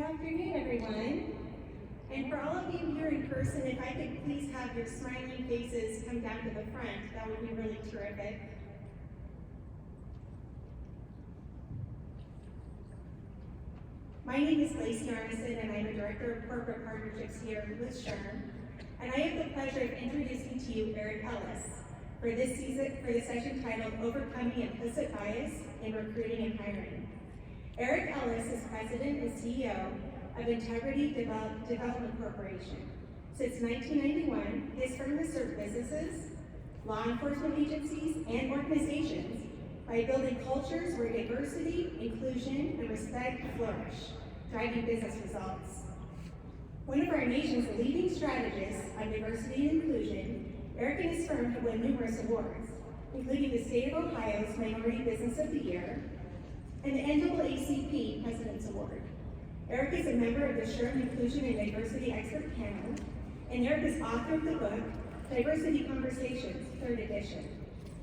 afternoon, everyone. And for all of you here in person, if I could please have your smiling faces come down to the front, that would be really terrific. My name is Lacey Arneson, and I'm a Director of Corporate Partnerships here with SHRM. And I have the pleasure of introducing to you Eric Ellis for this session titled Overcoming Implicit Bias in Recruiting and Hiring. Eric Ellis is President and CEO of Integrity Development Corporation. Since 1991, his firm has served businesses, law enforcement agencies, and organizations by building cultures where diversity, inclusion, and respect flourish, driving business results. One of our nation's leading strategists on diversity and inclusion, Eric and his firm have won numerous awards, including the State of Ohio's Minority Business of the Year and the NAACP President's Award. Eric is a member of the SHRM Inclusion and Diversity Expert Panel, and Eric is author of the book, Diversity Conversations, 3rd edition,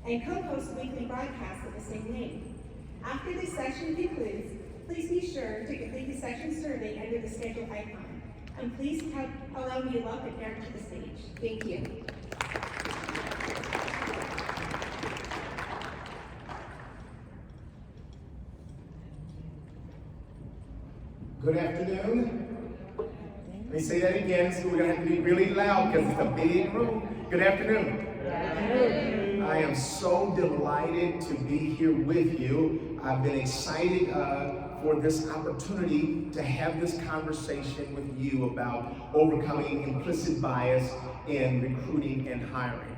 and co-hosts weekly broadcasts of the same name. After this session concludes, please be sure to complete the session survey under the schedule icon. And please allow me to welcome Eric to the stage. Thank you. Good afternoon. Let me say that again, so we're going to have to be really loud because it's a big room. Good afternoon. Good afternoon. I am so delighted to be here with you. I've been excited for this opportunity to have this conversation with you about overcoming implicit bias in recruiting and hiring.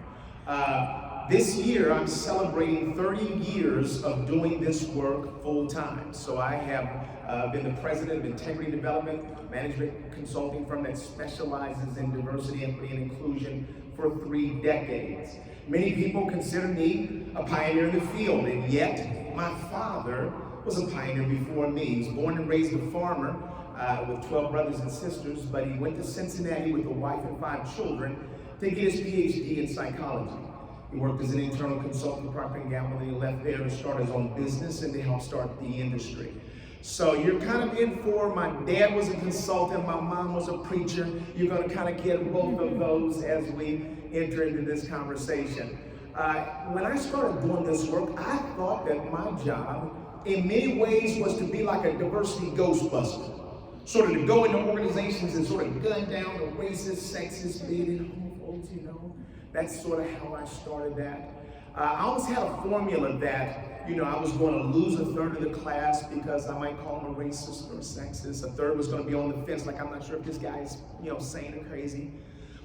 This year, I'm celebrating 30 years of doing this work full time. So I have been the president of Integrity Development, management consulting firm that specializes in diversity, equity, and inclusion for 3 decades. Many people consider me a pioneer in the field, and yet my father was a pioneer before me. He was born and raised a farmer with 12 brothers and sisters, but he went to Cincinnati with a wife and 5 children to get his PhD in psychology. He worked as an internal consultant for Procter & Gamble, and he left there to start his own business and to help start the industry. So you're kind of in for, my dad was a consultant, my mom was a preacher. You're going to kind of get both of those as we enter into this conversation. When I started doing this work, I thought that my job in many ways was to be like a diversity ghostbuster. Sort of to go into organizations and sort of gun down the racist, sexist, bigoted homophobes, you know. That's sort of how I started that. I always had a formula that, you know, I was going to lose a third of the class because I might call them a racist or a sexist. A third was going to be on the fence, like I'm not sure if this guy is, you know, sane or crazy.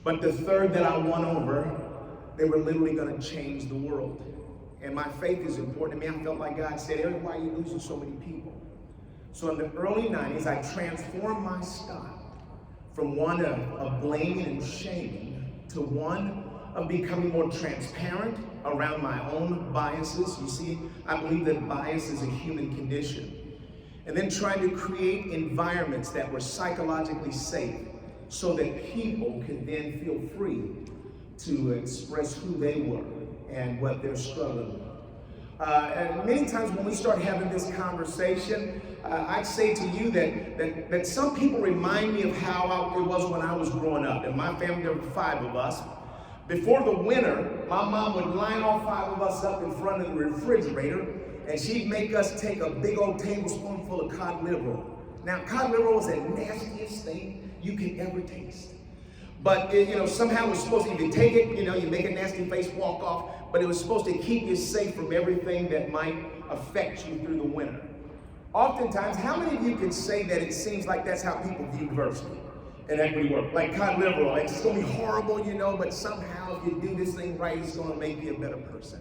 But the third that I won over, they were literally going to change the world. And my faith is important to me. I felt like God said, Eric, why are you losing so many people? So in the early 90s, I transformed my style from one of blaming and shaming to one of becoming more transparent around my own biases. You see, I believe that bias is a human condition. And then trying to create environments that were psychologically safe so that people could then feel free to express who they were and what they're struggling with. And many times when we start having this conversation, I'd say to you that some people remind me of how it was when I was growing up. In my family, there were 5 of us. Before the winter, my mom would line all 5 of us up in front of the refrigerator, and she'd make us take a big old tablespoonful of cod liver oil. Now, cod liver oil is the nastiest thing you can ever taste. But, you know, somehow it was supposed to, if you take it, you know, you make a nasty face, walk off, but it was supposed to keep you safe from everything that might affect you through the winter. Oftentimes, how many of you can say that it seems like that's how people view diversity and equity work? Like cod liver oil, it's going to be horrible, you know, but somehow if you do this thing right, it's going to make you a better person.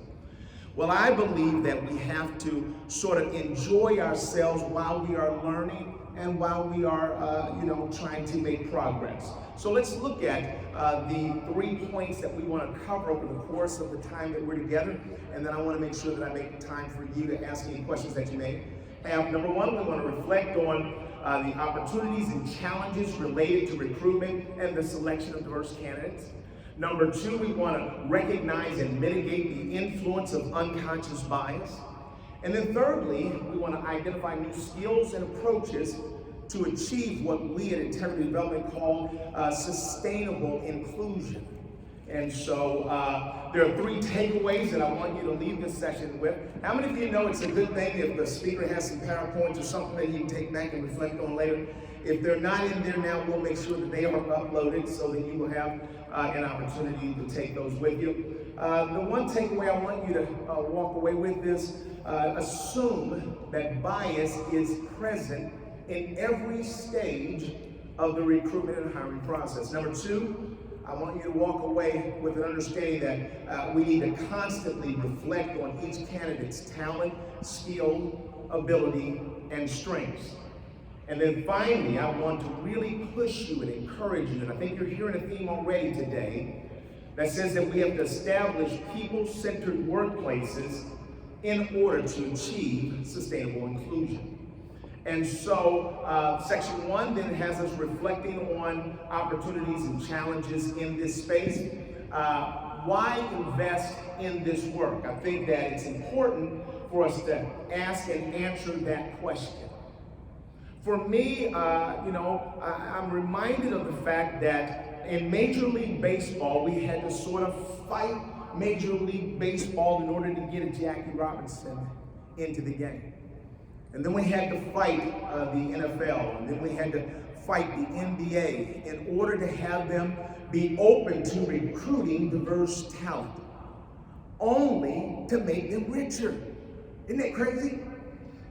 Well, I believe that we have to sort of enjoy ourselves while we are learning and while we are, you know, trying to make progress. So let's look at the 3 points that we want to cover over the course of the time that we're together, and then I want to make sure that I make time for you to ask any questions that you may have. Number 1, we want to reflect on the opportunities and challenges related to recruitment and the selection of diverse candidates. Number 2, we want to recognize and mitigate the influence of unconscious bias. And then thirdly, we want to identify new skills and approaches to achieve what we at Integrity Development call sustainable inclusion. And so there are 3 takeaways that I want you to leave this session with. How many of you know it's a good thing if the speaker has some PowerPoints or something that you can take back and reflect on later? If they're not in there now, we'll make sure that they are uploaded so that you will have an opportunity to take those with you. The one takeaway I want you to walk away with is assume that bias is present in every stage of the recruitment and hiring process. Number 2, I want you to walk away with an understanding that we need to constantly reflect on each candidate's talent, skill, ability, and strengths. And then finally, I want to really push you and encourage you, and I think you're hearing a theme already today that says that we have to establish people-centered workplaces in order to achieve sustainable inclusion. And so section 1 then has us reflecting on opportunities and challenges in this space. Why invest in this work? I think that it's important for us to ask and answer that question. For me, I'm reminded of the fact that in Major League Baseball, we had to sort of fight Major League Baseball in order to get a Jackie Robinson into the game. And then we had to fight the NFL, and then we had to fight the NBA in order to have them be open to recruiting diverse talent, only to make them richer. Isn't that crazy?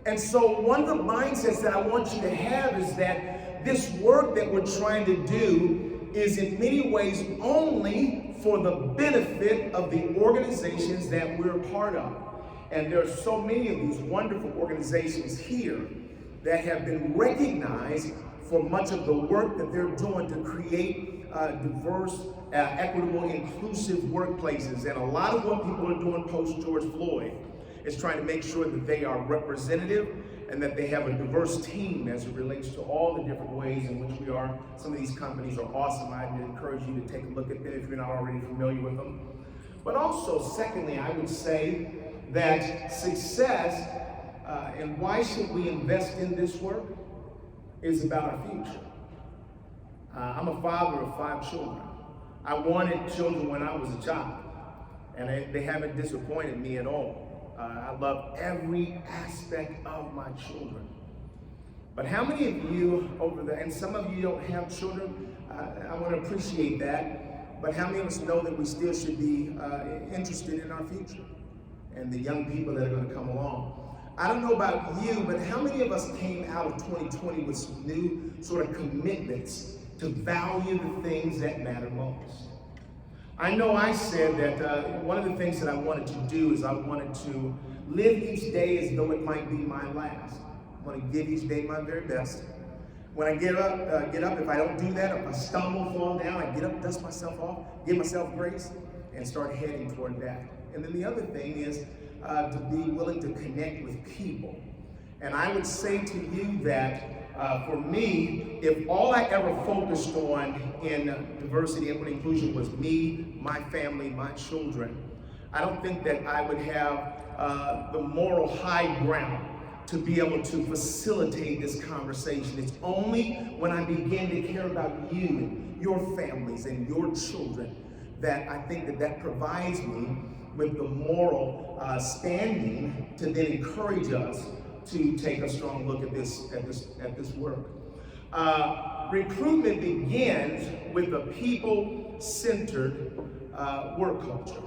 And so one of the mindsets that I want you to have is that this work that we're trying to do is in many ways only for the benefit of the organizations that we're a part of. And there are so many of these wonderful organizations here that have been recognized for much of the work that they're doing to create diverse, equitable, inclusive workplaces. And a lot of what people are doing post-George Floyd is trying to make sure that they are representative and that they have a diverse team as it relates to all the different ways in which we are. Some of these companies are awesome. I'd encourage you to take a look at them if you're not already familiar with them. But also, secondly, I would say that success and why should we invest in this work is about our future. I'm a father of 5 children. I wanted children when I was a child, and they haven't disappointed me at all. I love every aspect of my children. But how many of you over there, and some of you don't have children, I want to appreciate that, but how many of us know that we still should be interested in our future and the young people that are going to come along? I don't know about you, but how many of us came out of 2020 with some new sort of commitments to value the things that matter most? I know I said that one of the things that I wanted to do is I wanted to live each day as though it might be my last. I want to give each day my very best. When I get up, if I don't do that, if I stumble, fall down, I get up, dust myself off, give myself grace, and start heading toward that. And then the other thing is to be willing to connect with people. And I would say to you that for me, if all I ever focused on in diversity, equity, inclusion was me, my family, my children, I don't think that I would have the moral high ground to be able to facilitate this conversation. It's only when I begin to care about you and your families and your children that I think that that provides me with the moral standing to then encourage us to take a strong look at this work. Recruitment begins with a people-centered work culture.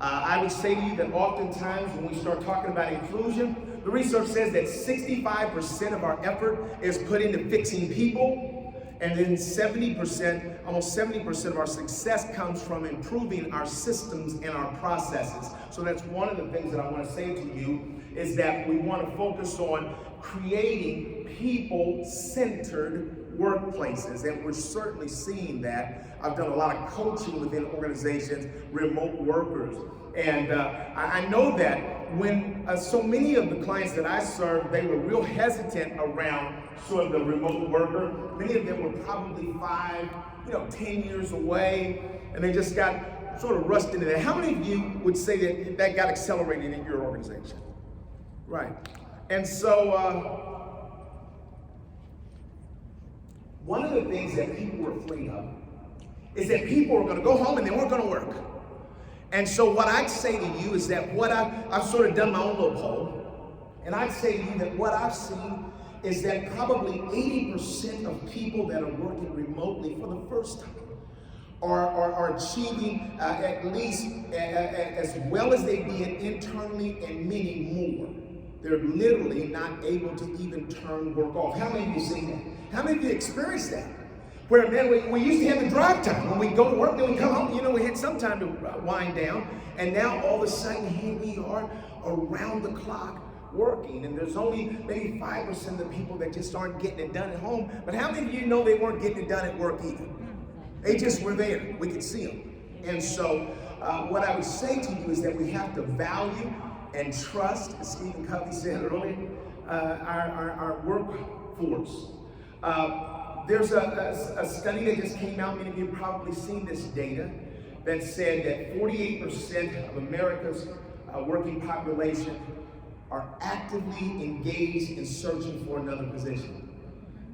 I would say to you that oftentimes when we start talking about inclusion, the research says that 65% of our effort is put into fixing people, and then 70%, almost 70% of our success comes from improving our systems and our processes. So that's one of the things that I want to say to you is that we want to focus on creating people-centered workplaces, and we're certainly seeing that. I've done a lot of coaching within organizations, remote workers, and I know that when so many of the clients that I served, they were real hesitant around sort of the remote worker. Many of them were probably 5, 10 years away, and they just got sort of rushed into that. How many of you would say that that got accelerated in your organization? Right. And so one of the things that people were afraid of is that people are going to go home and they weren't going to work. And so what I'd say to you is that what I've sort of done my own little poll, and I'd say to you that what I've seen is that probably 80% of people that are working remotely for the first time are achieving at least as well as they did internally, and many more. They're literally not able to even turn work off. How many of you seen that? How many of you experienced that? Where, man, we used to have the drive time. When we go to work, then we come home, we had some time to wind down. And now all of a sudden, here we are around the clock working. And there's only maybe 5% of the people that just aren't getting it done at home. But how many of you know they weren't getting it done at work either? They just were there. We could see them. And so what I would say to you is that we have to value and trust, as Stephen Covey said earlier, our workforce. There's a study that just came out, many of you have probably seen this data, that said that 48% of America's working population are actively engaged in searching for another position.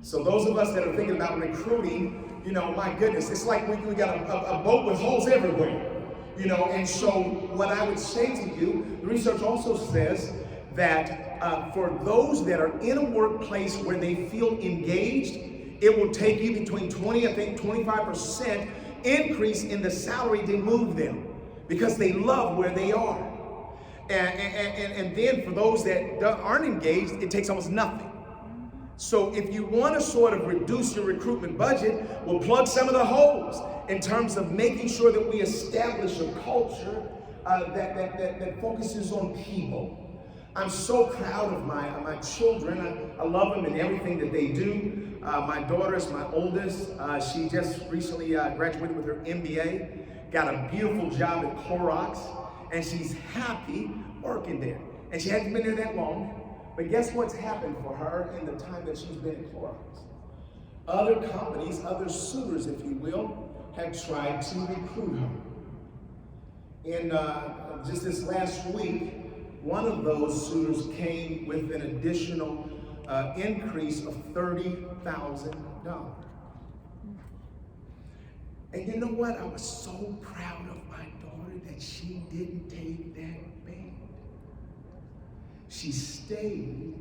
So those of us that are thinking about recruiting, my goodness, it's like we got a boat with holes everywhere. And so what I would say to you, the research also says that for those that are in a workplace where they feel engaged, it will take you between 25% increase in the salary to move them because they love where they are. And then for those that aren't engaged, it takes almost nothing. So if you want to sort of reduce your recruitment budget, we'll plug some of the holes in terms of making sure that we establish a culture that focuses on people. I'm so proud of my children. I love them and everything that they do. My daughter is my oldest. She just recently graduated with her MBA, got a beautiful job at Clorox, and she's happy working there. And she hasn't been there that long. But guess what's happened for her in the time that she's been at Clorox? Other companies, other suitors, if you will, have tried to recruit her. And just this last week, one of those suitors came with an additional increase of $30,000. And you know what? I was so proud of my daughter that she didn't take that bait. She stayed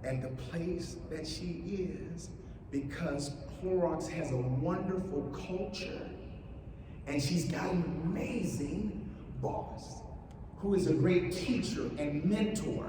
at the place that she is because Clorox has a wonderful culture, and she's got an amazing boss who is a great teacher and mentor.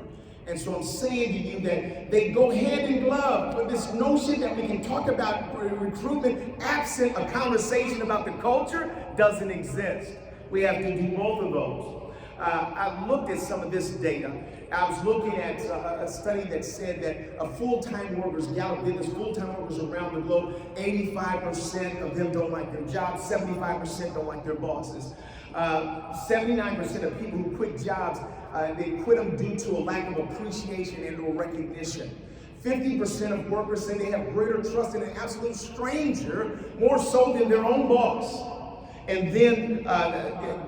And so I'm saying to you that they go hand in glove, but this notion that we can talk about recruitment absent a conversation about the culture doesn't exist. We have to do both of those. I looked at some of this data. I was looking at a study that said that full-time workers, Gallup did this, full-time workers around the globe, 85% of them don't like their jobs, 75% don't like their bosses. 79% of people who quit jobs, they quit them due to a lack of appreciation and or recognition. 50% of workers say they have greater trust in an absolute stranger, more so than their own boss. And then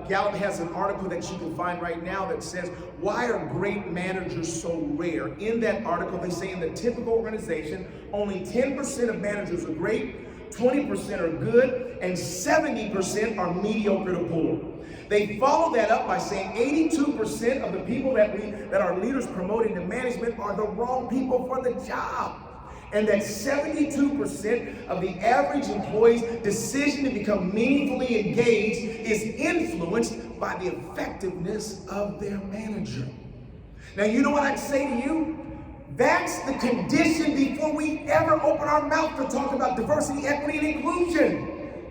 Gallup has an article that you can find right now that says, why are great managers so rare? In that article, they say in the typical organization, only 10% of managers are great, 20% are good, and 70% are mediocre to poor. They follow that up by saying 82% of the people that our leaders promote into management are the wrong people for the job. And that 72% of the average employee's decision to become meaningfully engaged is influenced by the effectiveness of their manager. Now, you know what I'd say to you? That's the condition before we ever open our mouth to talk about diversity, equity, and inclusion.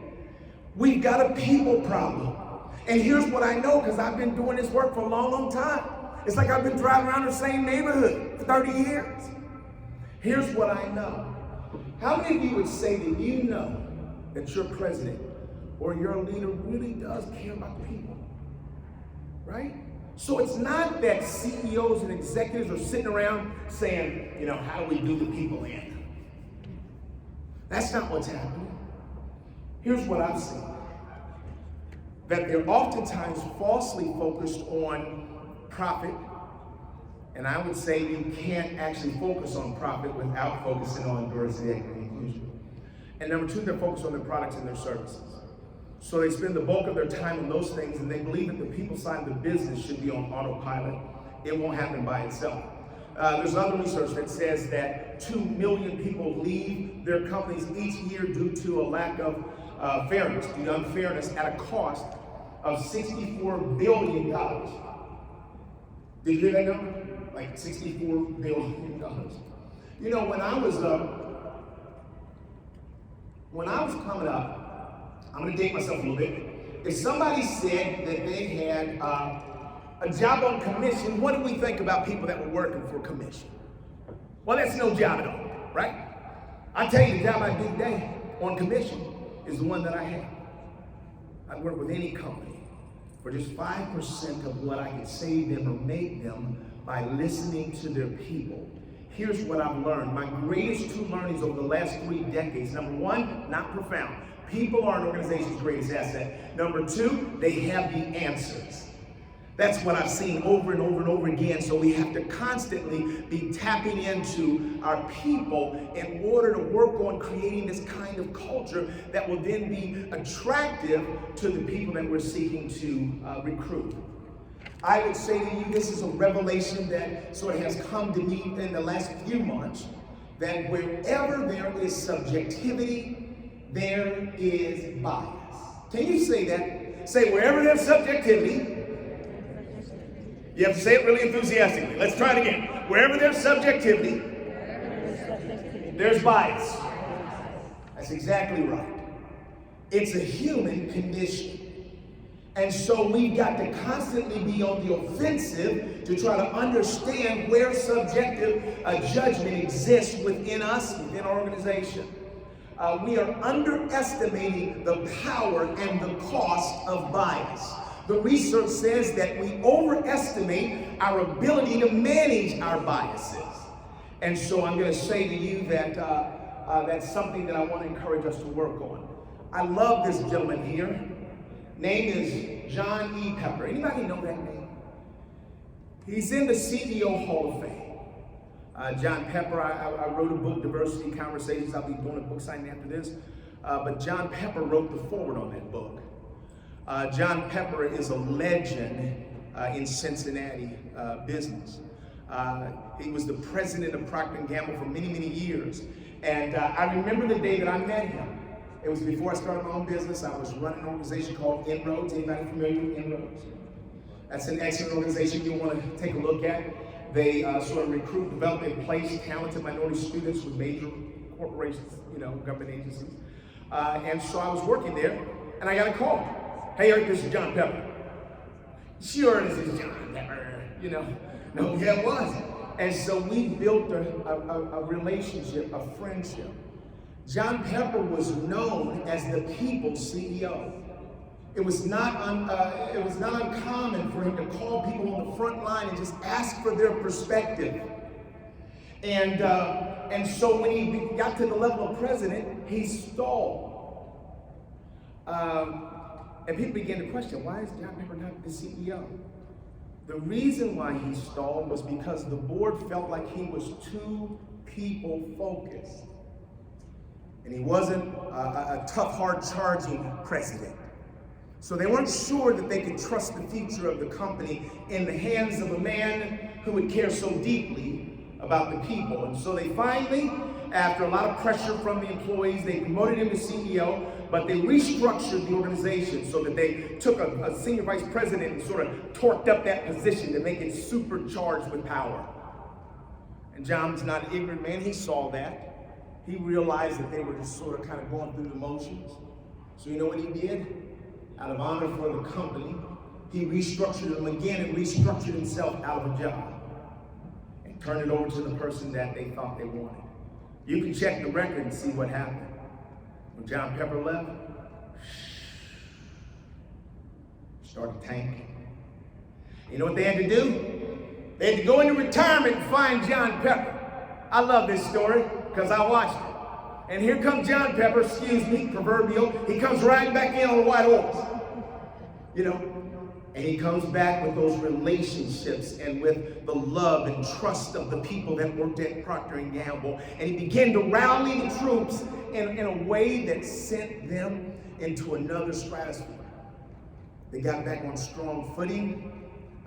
We've got a people problem. And here's what I know, because I've been doing this work for a long, long time. It's like I've been driving around the same neighborhood for 30 years. Here's what I know. How many of you would say that you know that your president or your leader really does care about people? Right? So it's not that CEOs and executives are sitting around saying, how do we do the people in? That's not what's happening. Here's what I've seen. That they're oftentimes falsely focused on profit. And I would say you can't actually focus on profit without focusing on diversity, equity, and inclusion. And number two, they're focused on their products and their services. So they spend the bulk of their time on those things, and they believe that the people side of the business should be on autopilot. It won't happen by itself. There's other research that says that 2 million people leave their companies each year due to a lack of fairness, due to unfairness, at a cost of $64 billion. Did you hear that number? Like $64 billion. You know, when I was coming up, I'm gonna date myself a little bit. If somebody said that they had a job on commission, what do we think about people that were working for commission? Well, that's no job at all, right? I tell you, the job I do today on commission is the one that I have. I work with any company for just 5% of what I can save them or make them by listening to their people. Here's what I've learned. My greatest two learnings over the last 3 decades. Number one, not profound. People are an organization's greatest asset. Number two, they have the answers. That's what I've seen over and over and over again. So we have to constantly be tapping into our people in order to work on creating this kind of culture that will then be attractive to the people that we're seeking to recruit. I would say to you, this is a revelation that sort of has come to me in the last few months, that wherever there is subjectivity, there is bias. Can you say that? Say, wherever there's subjectivity, you have to say it really enthusiastically. Let's try it again. Wherever there's subjectivity, there's bias. That's exactly right. It's a human condition. And so we've got to constantly be on the offensive to try to understand where subjective judgment exists within us, within our organization. We are underestimating the power and the cost of bias. The research says that we overestimate our ability to manage our biases. And so I'm going to say to you that that's something that I want to encourage us to work on. I love this gentleman here. Name is John E. Pepper. Anybody know that name? He's in the CEO Hall of Fame. John Pepper, I wrote a book, Diversity Conversations. I'll be doing a book signing after this. But John Pepper wrote the foreword on that book. John Pepper is a legend in Cincinnati business. He was the president of Procter & Gamble for many, many years. And I remember the day that I met him. It was before I started my own business. I was running an organization called Inroads. Anybody familiar with Inroads? That's an excellent organization you want to take a look at. They sort of recruit, develop, and place talented minority students with major corporations, government agencies. And so I was working there, and I got a call. Hey, Eric, this is John Pepper. Sure, this is John Pepper. No, yeah, it was. And so we built a relationship, a friendship. John Pepper was known as the people's CEO. It was not uncommon for him to call people on the front line and just ask for their perspective. And so when he got to the level of president, he stalled. And people began to question, why is John Pepper not the CEO? The reason why he stalled was because the board felt like he was too people-focused. And he wasn't a tough, hard-charging president. So they weren't sure that they could trust the future of the company in the hands of a man who would care so deeply about the people. And so they finally, after a lot of pressure from the employees, they promoted him to CEO, but they restructured the organization so that they took a senior vice president and sort of torqued up that position to make it supercharged with power. And John was not an ignorant man. He saw that. He realized that they were just sort of kind of going through the motions. So you know what he did? Out of honor for the company, he restructured them again and restructured himself out of a job and turned it over to the person that they thought they wanted. You can check the record and see what happened. When John Pepper left, started tanking. You know what they had to do? They had to go into retirement and find John Pepper. I love this story because I watched it. And here comes John Pepper, proverbial. He comes riding back in on a white horse. And he comes back with those relationships and with the love and trust of the people that worked at Procter & Gamble. And he began to rally the troops in a way that sent them into another stratosphere. They got back on strong footing.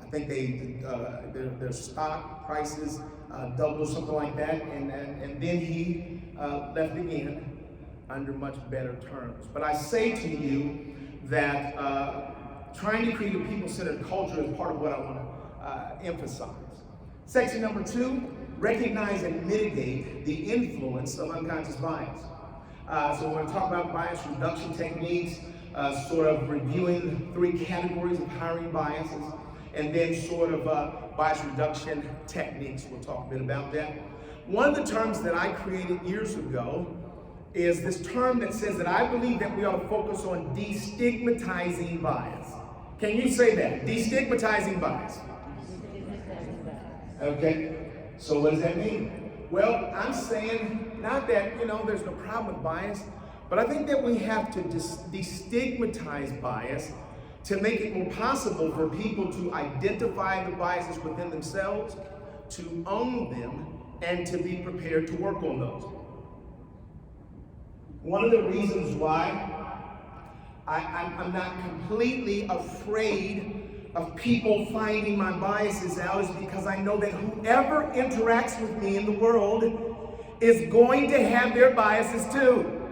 I think their stock prices doubled or something like that. And then he left again under much better terms. But I say to you that trying to create a people-centered culture is part of what I want to emphasize. Section number 2, recognize and mitigate the influence of unconscious bias. So we're going to talk about bias reduction techniques, sort of reviewing 3 categories of hiring biases, and then sort of bias reduction techniques. We'll talk a bit about that. One of the terms that I created years ago is this term that says that I believe that we ought to focus on destigmatizing bias. Can you say that? Destigmatizing bias. Okay, so what does that mean? Well, I'm saying not that, there's no problem with bias, but I think that we have to destigmatize bias to make it more possible for people to identify the biases within themselves, to own them, and to be prepared to work on those. One of the reasons why I'm not completely afraid of people finding my biases out is because I know that whoever interacts with me in the world is going to have their biases too.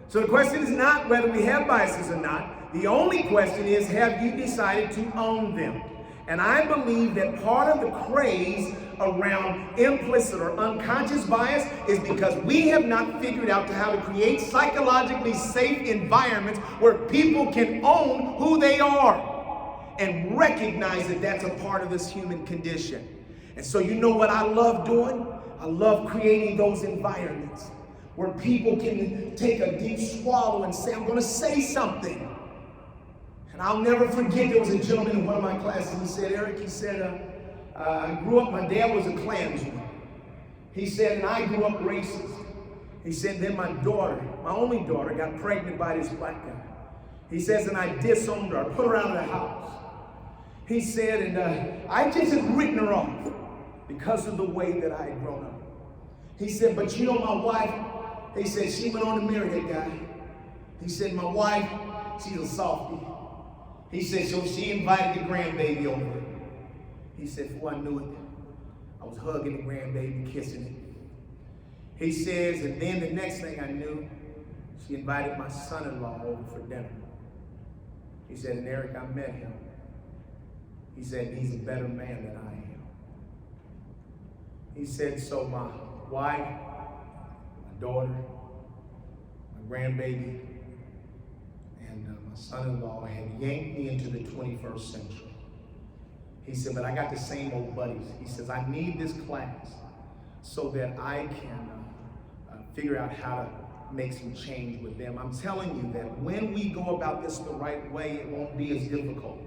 So the question is not whether we have biases or not. The only question is, have you decided to own them? And I believe that part of the craze around implicit or unconscious bias is because we have not figured out how to create psychologically safe environments where people can own who they are and recognize that that's a part of this human condition. And so you know what I love doing? I love creating those environments where people can take a deep swallow and say, I'm going to say something. And I'll never forget, there was a gentleman in one of my classes, he said, Eric, I grew up, my dad was a Klansman. He said, and I grew up racist. He said, then my daughter, my only daughter, got pregnant by this black guy. He says, and I disowned her, I put her out of the house. He said, and I just had written her off because of the way that I had grown up. He said, but you know my wife, he said, she went on to marry that guy. He said, my wife, she's a softie. He said, so she invited the grandbaby over. He said, before I knew it, I was hugging the grandbaby, kissing it. He says, and then the next thing I knew, she invited my son-in-law over for dinner. He said, and Eric, I met him. He said, he's a better man than I am. He said, so my wife, my daughter, my grandbaby, and my son-in-law had yanked me into the 21st century. He said, but I got the same old buddies. He says, I need this class so that I can figure out how to make some change with them. I'm telling you that when we go about this the right way, it won't be as difficult.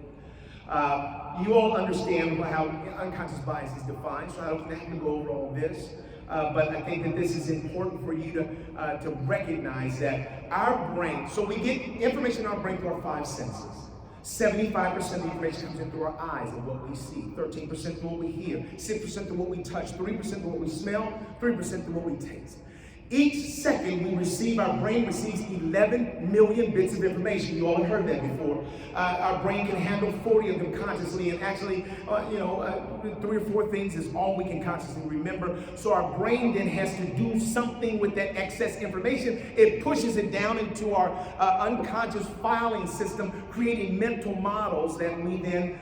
You all understand how unconscious bias is defined, so I don't have to go over all this. But I think that this is important for you to recognize that our brain, so we get information in our brain through our 5 senses. 75% of the information comes in through our eyes and what we see, 13% through what we hear, 6% through what we touch, 3% through what we smell, 3% through what we taste. Each second our brain receives 11 million bits of information. You all have heard that before. Our brain can handle 40 of them consciously, and actually, 3 or 4 things is all we can consciously remember. So our brain then has to do something with that excess information. It pushes it down into our unconscious filing system, creating mental models that we then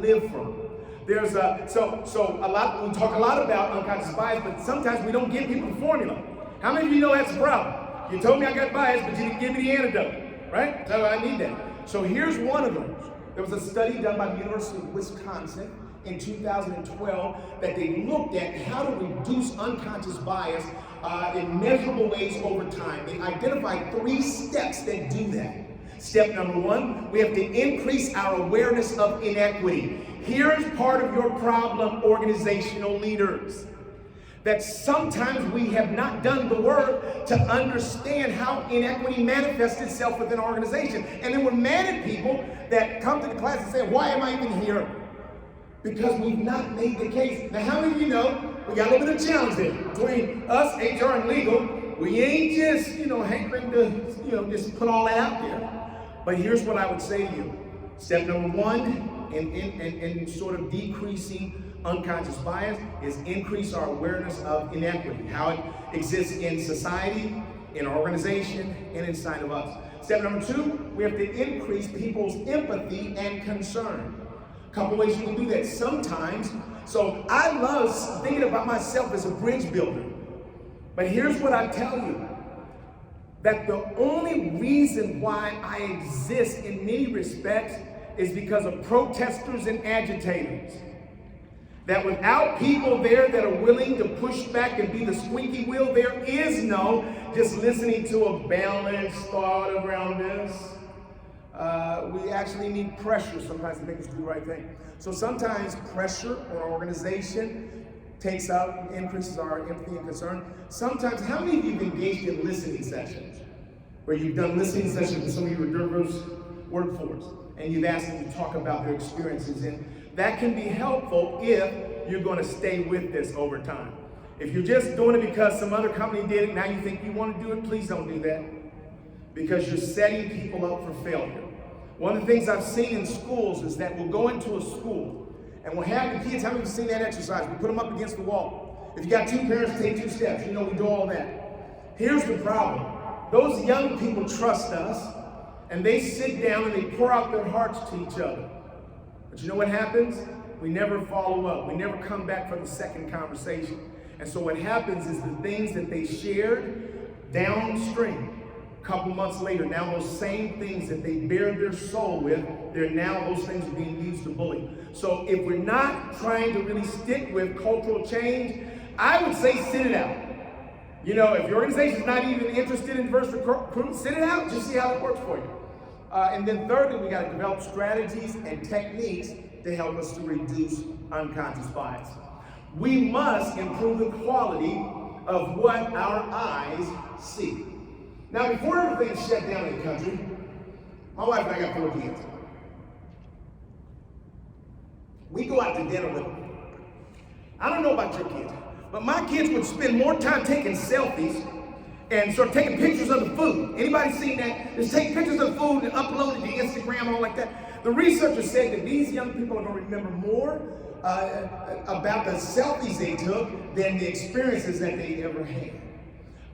live from. There's so a lot. We talk a lot about unconscious bias, but sometimes we don't give people the formula. How many of you know that's a problem? You told me I got bias, but you didn't give me the antidote, right? So I need that. So here's one of those. There was a study done by the University of Wisconsin in 2012 that they looked at how to reduce unconscious bias in measurable ways over time. They identified 3 steps that do that. Step number 1, we have to increase our awareness of inequity. Here's part of your problem, organizational leaders. that sometimes we have not done the work to understand how inequity manifests itself within our organization. And then we're mad at people that come to the class and say, why am I even here? Because we've not made the case. Now, how many of you know we got a little bit of challenge there between us, HR, and legal? We ain't just, hankering to, just put all that out there. But here's what I would say to you. Step number one in sort of decreasing unconscious bias is increase our awareness of inequity, how it exists in society, in our organization, and inside of us. Step number two, we have to increase people's empathy and concern. A couple ways you can do that. Sometimes, so I love thinking about myself as a bridge builder. But here's what I tell you, that the only reason why I exist in many respects is because of protesters and agitators. That without people there that are willing to push back and be the squeaky wheel, there is no just listening to a balanced thought around this. We actually need pressure sometimes to make us do the right thing. So sometimes pressure on our organization takes out, increases our empathy and concern. Sometimes, how many of you have engaged in listening sessions? Where you've done listening sessions with some of your diverse workforce, and you've asked them to talk about their experiences. And that can be helpful if you're going to stay with this over time. If you're just doing it because some other company did it, now you think you want to do it, please don't do that. Because you're setting people up for failure. One of the things I've seen in schools is that we'll go into a school and we'll have the kids, how many of you seen that exercise? We put them up against the wall. If you got two parents, take 2 steps. We do all that. Here's the problem. Those young people trust us, and they sit down and they pour out their hearts to each other. But you know what happens? We never follow up. We never come back for the second conversation. And so what happens is the things that they shared downstream, a couple months later, now those same things that they bared their soul with, those things are being used to bully. So if we're not trying to really stick with cultural change, I would say sit it out. If your organization is not even interested in diverse recruitment, sit it out, just see how it works for you. And then thirdly, we got to develop strategies and techniques to help us to reduce unconscious bias. We must improve the quality of what our eyes see. Now, before everything's shut down in the country, my wife and I got 4 kids. We go out to dinner with them. I don't know about your kids, but my kids would spend more time taking selfies and sort of taking pictures of the food. Anybody seen that? Just take pictures of the food and upload it to Instagram and all like that. The researchers said that these young people are going to remember more about the selfies they took than the experiences that they ever had.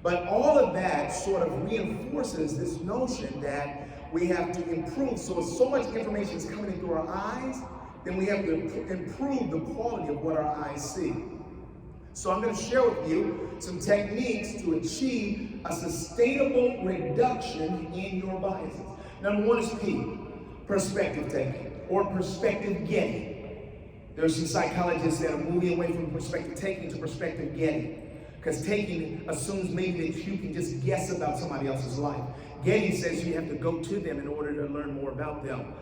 But all of that sort of reinforces this notion that we have to improve. So much information is coming in through our eyes, then we have to improve the quality of what our eyes see. So I'm going to share with you some techniques to achieve a sustainable reduction in your biases. Number one is P, perspective taking or perspective getting. There's some psychologists that are moving away from perspective taking to perspective getting. Because taking assumes maybe that you can just guess about somebody else's life. Getting says you have to go to them in order to learn more about them.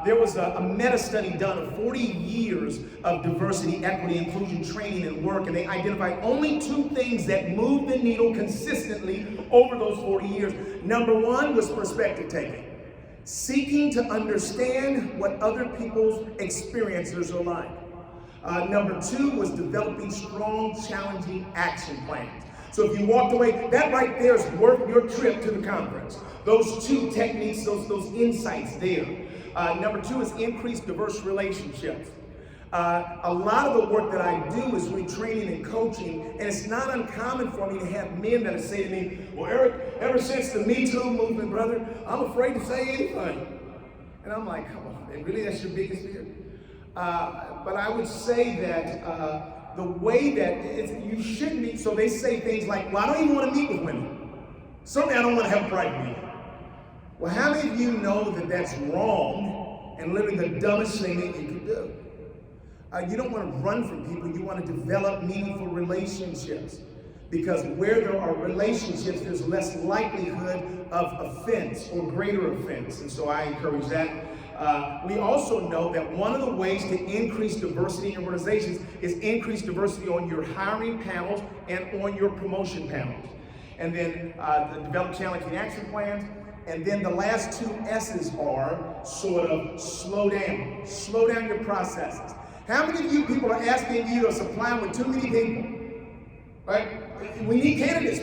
There was a meta study done of 40 years of diversity, equity, inclusion, training, and work, and they identified only 2 things that moved the needle consistently over those 40 years. Number one was perspective taking, seeking to understand what other people's experiences are like. Number 2 was developing strong, challenging action plans. So if you walked away, that right there is worth your trip to the conference. Those 2 techniques, those insights there. Number 2 is increase diverse relationships. A lot of the work that I do is retraining and coaching, and it's not uncommon for me to have men that say to me, well, Eric, ever since the Me Too movement, brother, I'm afraid to say anything. And I'm like, come on, and really that's your biggest fear? But I would say that the way that you shouldn't meet, so they say things like, well, I don't even want to meet with women. Certainly I don't want to have a private meeting. Well, how many of you know that that's wrong and literally the dumbest thing that you can do? You don't want to run from people, you want to develop meaningful relationships. Because where there are relationships, there's less likelihood of offense or greater offense. And so I encourage that. We also know that one of the ways to increase diversity in organizations is increase diversity on your hiring panels and on your promotion panels. And then the develop challenging action plans. And then the last two S's are sort of slow down your processes. How many of you people are asking you to supply with too many people? Right? We need candidates.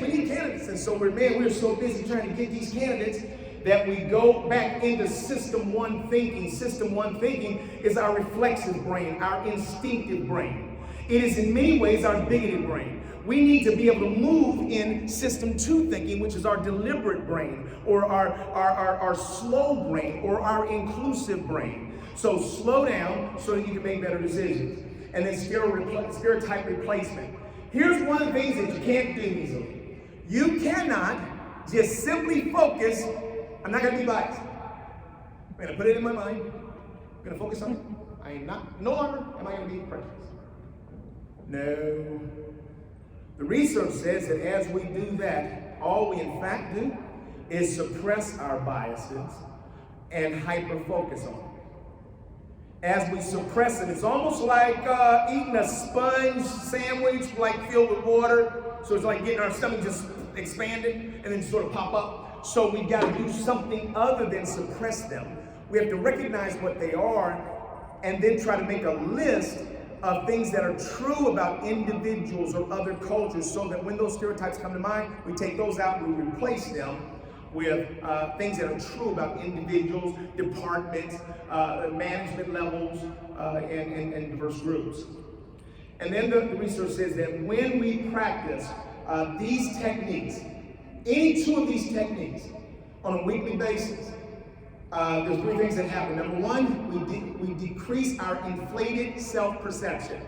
And so we're so busy trying to get these candidates that we go back into system one thinking. System one thinking is our reflexive brain, our instinctive brain. It is in many ways our bigoted brain. We need to be able to move in system two thinking, which is our deliberate brain, or our slow brain, or our inclusive brain. So slow down so that you can make better decisions. And then stereotype replacement. Here's one of the things that you can't do easily. You cannot just simply focus, I'm not going to be biased. I'm going to put it in my mind. I'm going to focus on it. I am not, no longer am I going to be prejudiced. No. The research says that as we do that, all we in fact do is suppress our biases and hyper-focus on them. As we suppress it, it's almost like eating a sponge sandwich like filled with water. So it's like getting our stomach just expanded and then sort of pop up. So we've got to do something other than suppress them. We have to recognize what they are and then try to make a list of things that are true about individuals or other cultures, so that when those stereotypes come to mind, we take those out and we replace them with things that are true about individuals, departments, management levels, and diverse groups. And then the research says that when we practice these techniques, any two of these techniques on a weekly basis, there's three things that happen. Number one, we decrease our inflated self-perception.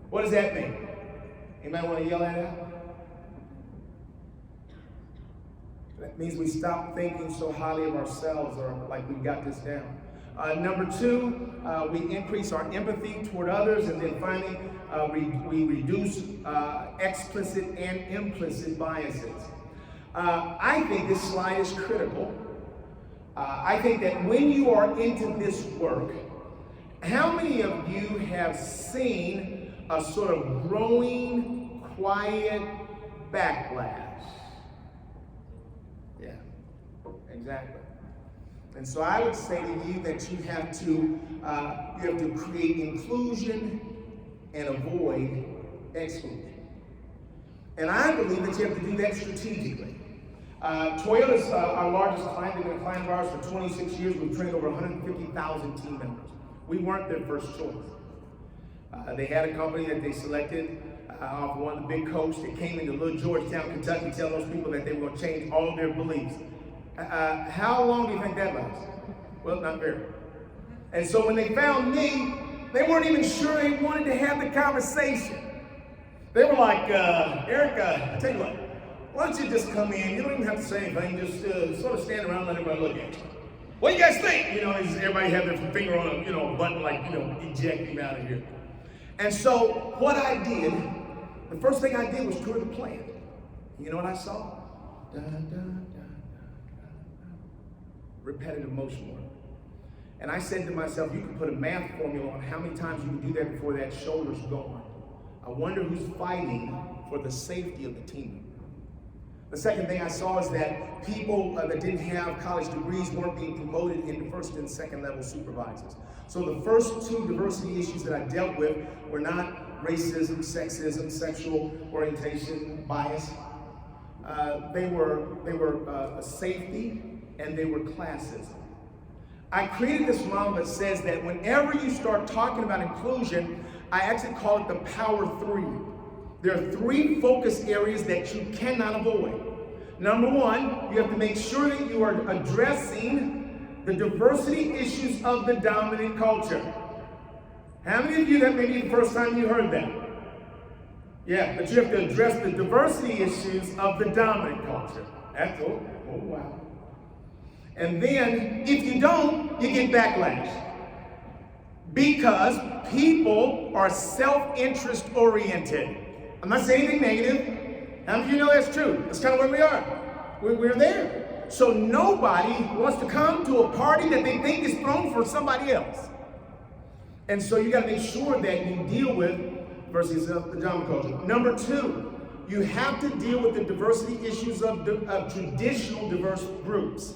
What does that mean? Anybody want to yell that out? That means we stop thinking so highly of ourselves or like we've got this down. Number two, we increase our empathy toward others. And then finally, we reduce explicit and implicit biases. I think this slide is critical. I think that when you are into this work, how many of you have seen a sort of growing, quiet backlash? Yeah, exactly. And so I would say to you that you have to create inclusion and avoid exclusion. And I believe that you have to do that strategically. Toyota's our largest client. They've been a client of ours for 26 years. We've trained over 150,000 team members. We weren't their first choice. They had a company that they selected off one of the big coasts that came into little Georgetown, Kentucky, tell those people that they were going to change all of their beliefs. How long do you think that lasts? Well, not very. And so when they found me, they weren't even sure they wanted to have the conversation. They were like, Eric, I tell you what, why don't you just come in? You don't even have to say anything. Just sort of stand around and let everybody look at you. What do you guys think? You know, everybody had their finger on a button like, eject him out of here. And so what I did, the first thing I did was tour the plant. You know what I saw? Repetitive motion work. And I said to myself, you can put a math formula on how many times you can do that before that shoulder's gone. I wonder who's fighting for the safety of the team. The second thing I saw is that people that didn't have college degrees weren't being promoted into first and second level supervisors. So the first two diversity issues that I dealt with were not racism, sexism, sexual orientation, bias. They were safety, and they were classism. I created this model that says that whenever you start talking about inclusion, I actually call it the power three. There are three focus areas that you cannot avoid. Number one, you have to make sure that you are addressing the diversity issues of the dominant culture. How many of you, that may be the first time you heard that? Yeah, but you have to address the diversity issues of the dominant culture. That's oh wow. And then, if you don't, you get backlash. Because people are self-interest oriented. I'm not saying anything negative. How many of you know that's true? That's kind of where we are. We're there. So nobody wants to come to a party that they think is thrown for somebody else. And so you got to make sure that you deal with versus the pajama culture. Number two, you have to deal with the diversity issues of traditional diverse groups.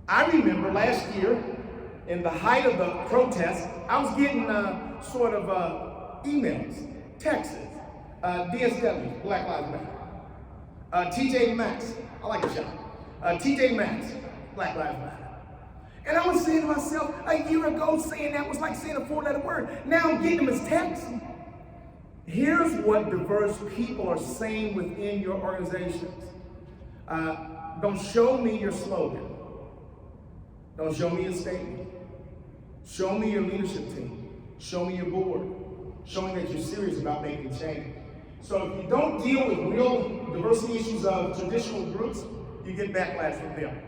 I remember last year, in the height of the protest, I was getting emails, texts, DSW, Black Lives Matter, TJ Maxx, I like the shop, TJ Maxx, Black Lives Matter. And I was saying to myself, a year ago saying that was like saying a four-letter word. Now I'm getting them as texts. Here's what diverse people are saying within your organizations. Don't show me your slogan. Don't show me your statement. Show me your leadership team. Show me your board. Show me that you're serious about making change. So if you don't deal with real diversity issues of traditional groups, you get backlash from them.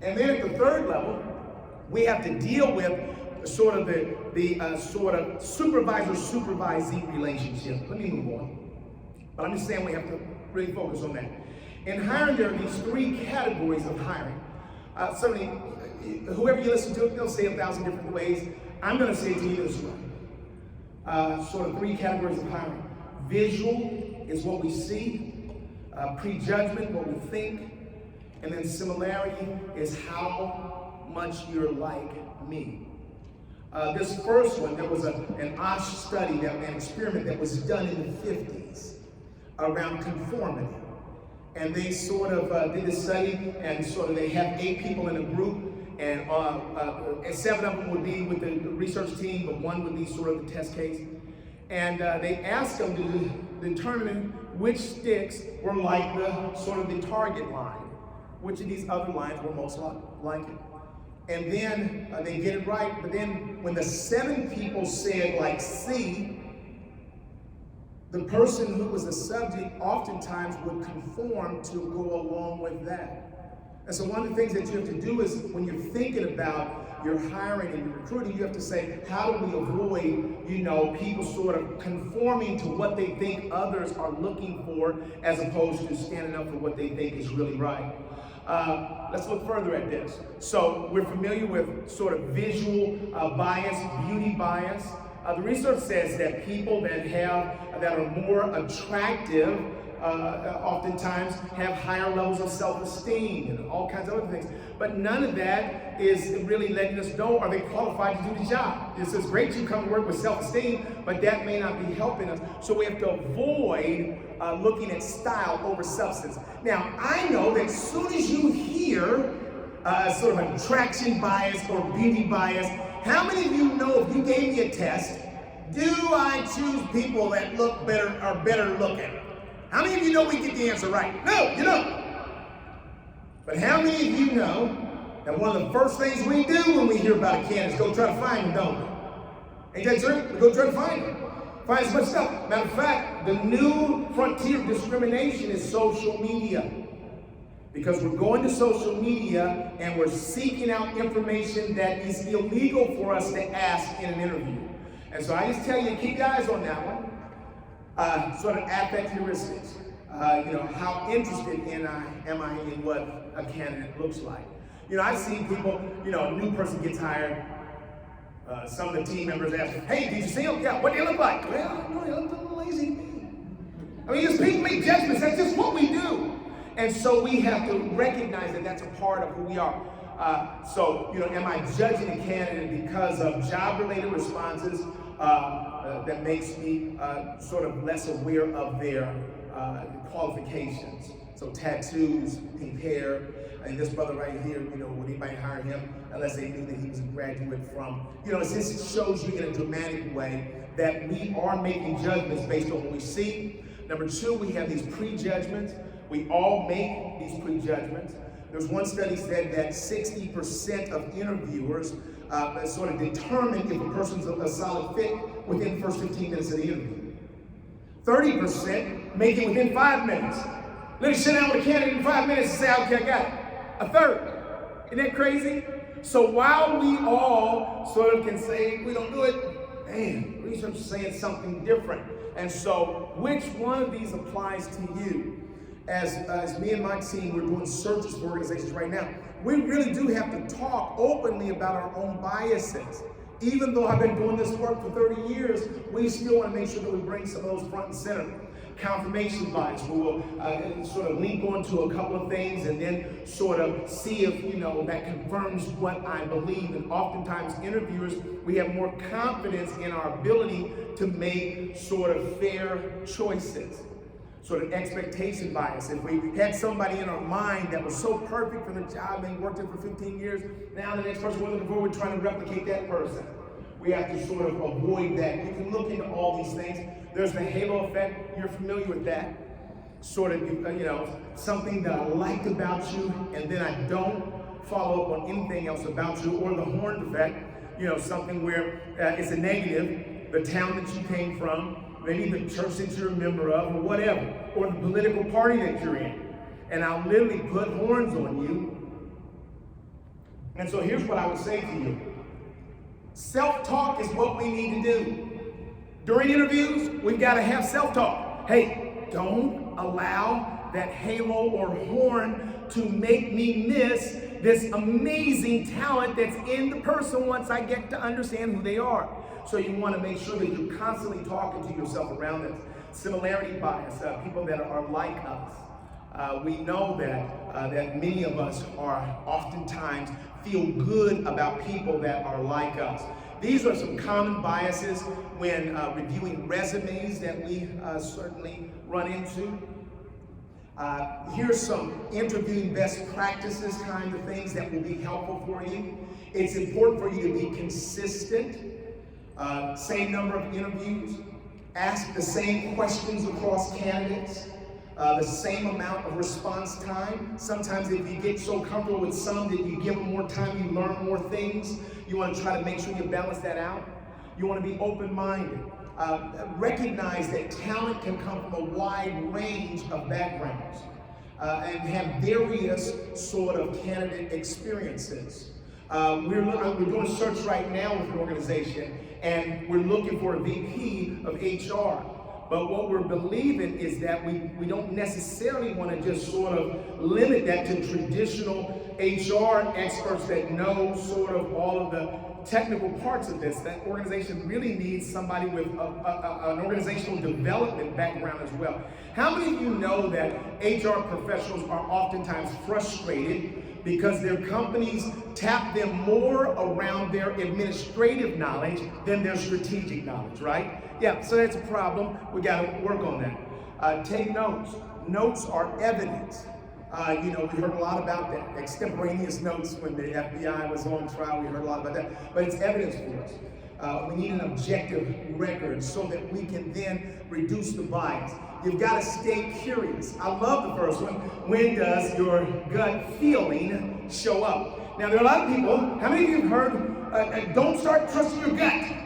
And then at the third level, we have to deal with sort of the supervisor-supervisee relationship. Let me move on. But I'm just saying we have to really focus on that. In hiring, there are these three categories of hiring. Whoever you listen to, they'll say 1,000 different ways. I'm going to say it to you this way. Sort of three categories of hiring. Visual is what we see. Prejudgment, what we think. And then similarity is how much you're like me. This first one, there was an OSH study, an experiment that was done in the 50s around conformity. And they sort of did this study, and sort of they have 8 people in a group, and 7 of them would be with the research team, but 1 would be sort of the test case. And they asked them to determine which sticks were like the sort of the target line. Which of these other lines were most like it. And then they get it right, but then when the 7 people said like C, the person who was the subject oftentimes would conform to go along with that. And so one of the things that you have to do is when you're thinking about your hiring and your recruiting, you have to say, how do we avoid, people sort of conforming to what they think others are looking for as opposed to standing up for what they think is really right. Let's look further at this. So we're familiar with sort of visual bias, beauty bias. The research says that people that are more attractive oftentimes have higher levels of self-esteem and all kinds of other things. But none of that is really letting us know, are they qualified to do the job? It's great you come to work with self-esteem, but that may not be helping us. So we have to avoid looking at style over substance. Now, I know that as soon as you hear sort of attraction bias or beauty bias, how many of you know if you gave me a test, do I choose people that look better or better looking? How many of you know we get the answer right? No, you don't. But how many of you know that one of the first things we do when we hear about a candidate is go try to find them, don't we? Ain't that true? We go try to find them. Find as much stuff. Matter of fact, the new frontier of discrimination is social media. Because we're going to social media and we're seeking out information that is illegal for us to ask in an interview. And so I just tell you, keep your eyes on that one. Sort of affect heuristics. How interested am I in what a candidate looks like? I've seen people, a new person gets hired. Some of the team members ask, hey, did you see them? Yeah, what do they look like? Well, no, they look a little lazy to me. I mean, just people make judgments. That's just what we do. And so we have to recognize that that's a part of who we are. Am I judging a candidate because of job-related responses that makes me sort of less aware of their qualifications? So tattoos, pink hair, and this brother right here, would anybody hire him unless they knew that he was a graduate from, it just shows you in a dramatic way that we are making judgments based on what we see. Number 2, we have these prejudgments. We all make these prejudgments. There's one study said that 60% of interviewers sort of determine if a person's a solid fit within the first 15 minutes of the interview. 30% make it within 5 minutes. Let me sit down with a candidate in 5 minutes and say, okay, I got it. A third. Isn't that crazy? So while we all sort of can say we don't do it, man, research is saying something different. And so which one of these applies to you? as me and my team, we're doing searches for organizations right now. We really do have to talk openly about our own biases. Even though I've been doing this work for 30 years, we still want to make sure that we bring some of those front and center. Confirmation bias, we will sort of link onto a couple of things and then sort of see if, that confirms what I believe. And oftentimes interviewers, we have more confidence in our ability to make sort of fair choices. Sort of expectation bias. If we had somebody in our mind that was so perfect for the job and worked it for 15 years, now the next person we're looking for, we're trying to replicate that person. We have to sort of avoid that. You can look into all these things. There's the halo effect. You're familiar with that. Sort of, something that I like about you, and then I don't follow up on anything else about you. Or the horn effect, something where it's a negative, the town that you came from, maybe the church that you're a member of, or whatever, or the political party that you're in. And I'll literally put horns on you. And so here's what I would say to you. Self-talk is what we need to do. During interviews, we've got to have self-talk. Hey, don't allow that halo or horn to make me miss this amazing talent that's in the person once I get to understand who they are. So you want to make sure that you're constantly talking to yourself around this. Similarity bias, people that are like us. We know that many of us are oftentimes feel good about people that are like us. These are some common biases when reviewing resumes that we certainly run into. Here's some interviewing best practices kind of things that will be helpful for you. It's important for you to be consistent. Same number of interviews, ask the same questions across candidates, the same amount of response time. Sometimes if you get so comfortable with some that you give them more time, you learn more things. You want to try to make sure you balance that out. You want to be open-minded. Recognize that talent can come from a wide range of backgrounds and have various sort of candidate experiences. We're doing a search right now with an organization, and we're looking for a VP of HR. But what we're believing is that we don't necessarily want to just sort of limit that to traditional HR experts that know sort of all of the technical parts of this. That organization really needs somebody with an organizational development background as well. How many of you know that HR professionals are oftentimes frustrated because their companies tap them more around their administrative knowledge than their strategic knowledge, right? Yeah, so that's a problem. We got to work on that. Take notes. Notes are evidence. We heard a lot about that. Extemporaneous notes when the FBI was on trial, we heard a lot about that. But it's evidence for us. We need an objective record so that we can then reduce the bias. You've got to stay curious. I love the first one. When does your gut feeling show up? Now, there are a lot of people, how many of you have heard, don't start trusting your gut?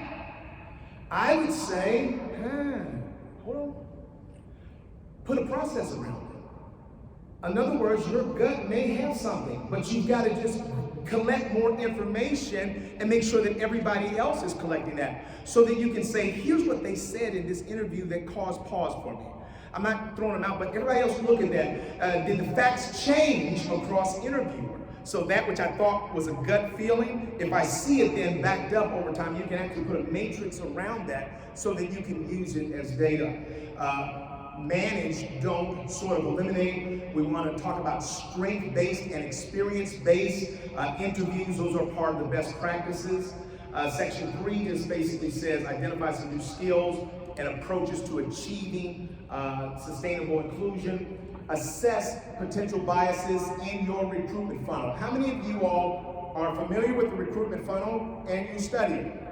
I would say, hold on. Put a process around it. In other words, your gut may have something, but you've got to just collect more information and make sure that everybody else is collecting that so that you can say, here's what they said in this interview that caused pause for me. I'm not throwing them out, but everybody else look at that. Did the facts change across interviewer? So that which I thought was a gut feeling, if I see it then backed up over time, you can actually put a matrix around that so that you can use it as data. Manage, don't sort of eliminate. We want to talk about strength-based and experience-based interviews. Those are part of the best practices. Section 3 just basically says identify some new skills and approaches to achieving sustainable inclusion. Assess potential biases in your recruitment funnel. How many of you all are familiar with the recruitment funnel and you study it?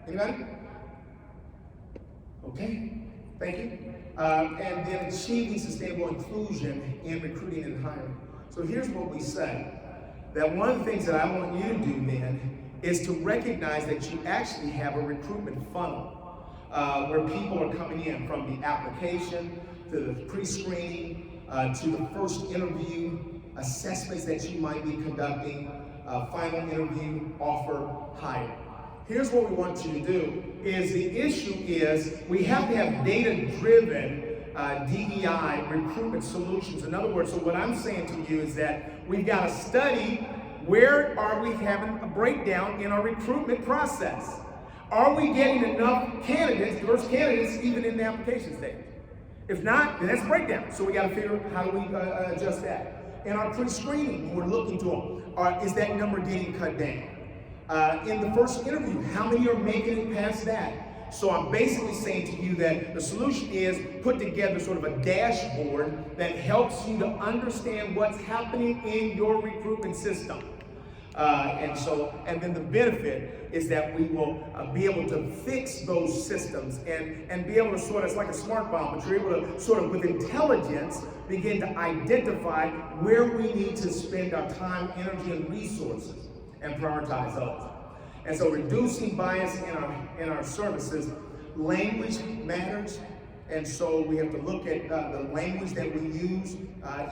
Anybody? Okay, thank you. And then achieving sustainable inclusion in recruiting and hiring. So here's what we say. That one of the things that I want you to do then is to recognize that you actually have a recruitment funnel where people are coming in from the application to the pre-screening to the first interview, assessments that you might be conducting, final interview, offer, hire. Here's what we want you to do, is the issue is we have to have data-driven DEI, recruitment solutions. In other words, so what I'm saying to you is that we've got to study where are we having a breakdown in our recruitment process. Are we getting enough candidates, diverse candidates, even in the application stage? If not, then that's breakdown. So we got to figure out how do we adjust that. In our pre-screening, we're looking to them. Is that number getting cut down? In the first interview, how many are making it past that? So I'm basically saying to you that the solution is put together sort of a dashboard that helps you to understand what's happening in your recruitment system. And then the benefit is that we will be able to fix those systems and be able to sort of, it's like a smart bomb, but you're able to sort of with intelligence begin to identify where we need to spend our time, energy, and resources and prioritize those. And so reducing bias in our services, language matters. And so we have to look at the language that we use,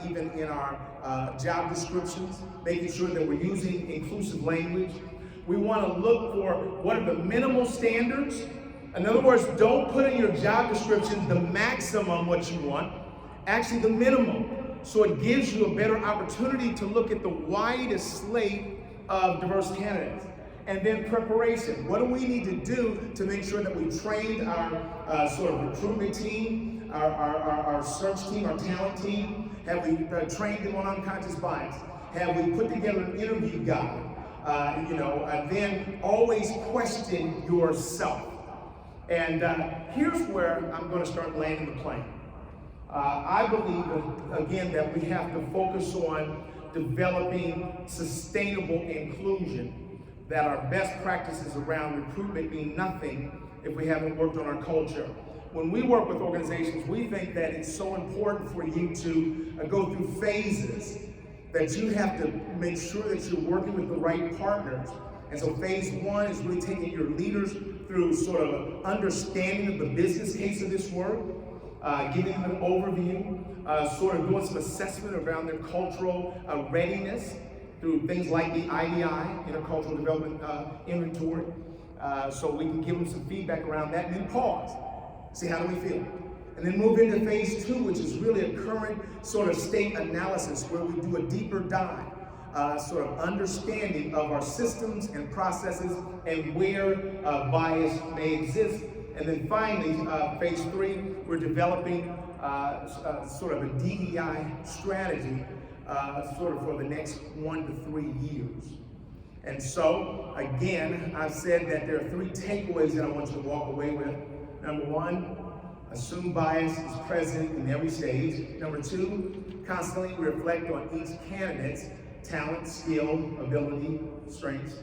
even in our job descriptions, making sure that we're using inclusive language. We want to look for what are the minimal standards. In other words, don't put in your job description the maximum what you want, actually the minimum. So it gives you a better opportunity to look at the widest slate of diverse candidates. And then preparation. What do we need to do to make sure that we trained our sort of recruitment team, our search team, our talent team? Have we trained them on unconscious bias? Have we put together an interview guide? And then always question yourself. And here's where I'm going to start landing the plane. I believe, again, that we have to focus on developing sustainable inclusion, that our best practices around recruitment mean nothing if we haven't worked on our culture. When we work with organizations, we think that it's so important for you to go through phases, that you have to make sure that you're working with the right partners. And so phase one is really taking your leaders through sort of an understanding of the business case of this work, giving them an overview, sort of doing some assessment around their cultural readiness, through things like the IDI, Intercultural Development Inventory, so we can give them some feedback around that, and then pause, see how do we feel. And then move into phase two, which is really a current sort of state analysis where we do a deeper dive, sort of understanding of our systems and processes and where bias may exist. And then finally, phase three, we're developing sort of a DEI strategy sort of for the next 1 to 3 years. And so, again, I've said that there are 3 takeaways that I want you to walk away with. Number 1, assume bias is present in every stage. Number 2, constantly reflect on each candidate's talent, skill, ability, strengths.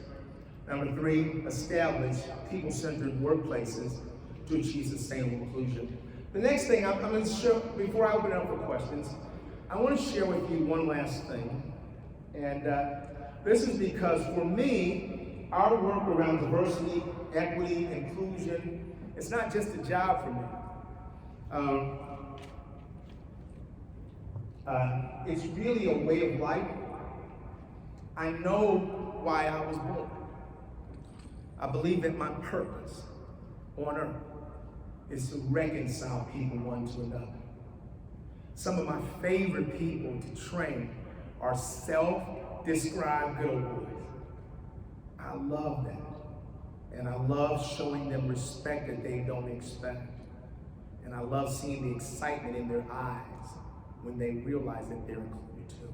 Number 3, establish people-centered workplaces to achieve sustainable inclusion. The next thing I'm going to show, before I open it up for questions, I want to share with you one last thing, and this is because for me, our work around diversity, equity, inclusion, it's not just a job for me. It's really a way of life. I know why I was born. I believe that my purpose on earth is to reconcile people one to another. Some of my favorite people to train are self-described good old boys. I love that. And I love showing them respect that they don't expect. And I love seeing the excitement in their eyes when they realize that they're included too.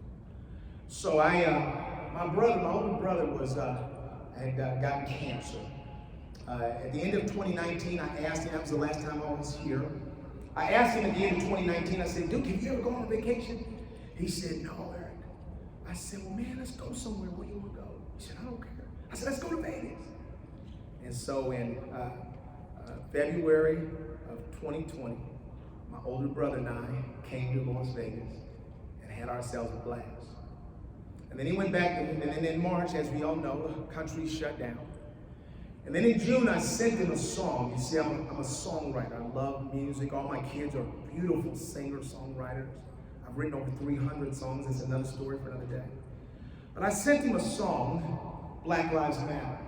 So my older brother had gotten cancer. At the end of 2019, I asked him, that was the last time I was here. I asked him at the end of 2019, I said, Duke, have you ever gone on vacation? He said, no, Eric. I said, well, man, let's go somewhere. Where you want to go? He said, I don't care. I said, let's go to Vegas. And so in February of 2020, my older brother and I came to Las Vegas and had ourselves a blast. And then he went back, and then in March, as we all know, the country shut down. And then in June, I sent him a song. You see, I'm a songwriter. I love music. All my kids are beautiful singer-songwriters. I've written over 300 songs. It's another story for another day. But I sent him a song, Black Lives Matter.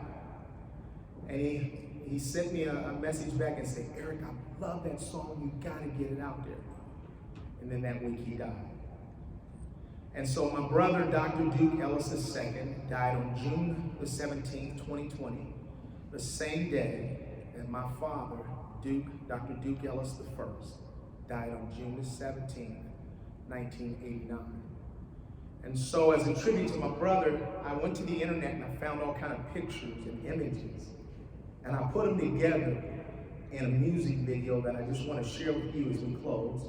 And he sent me a message back and said, Eric, I love that song. You got to get it out there. and then that week he died. And so my brother, Dr. Duke Ellis II, died on June the 17th, 2020, the same day that my father, Dr. Duke Ellis I, died on June the 17th, 1989. And so as a tribute to my brother, I went to the internet and I found all kind of pictures and images. And I put them together in a music video that I just want to share with you as we close.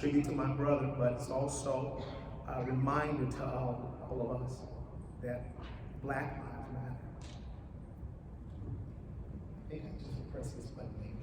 Tribute to my brother, but it's also a reminder to all of us that Black Lives Matter. I think I just press this button maybe.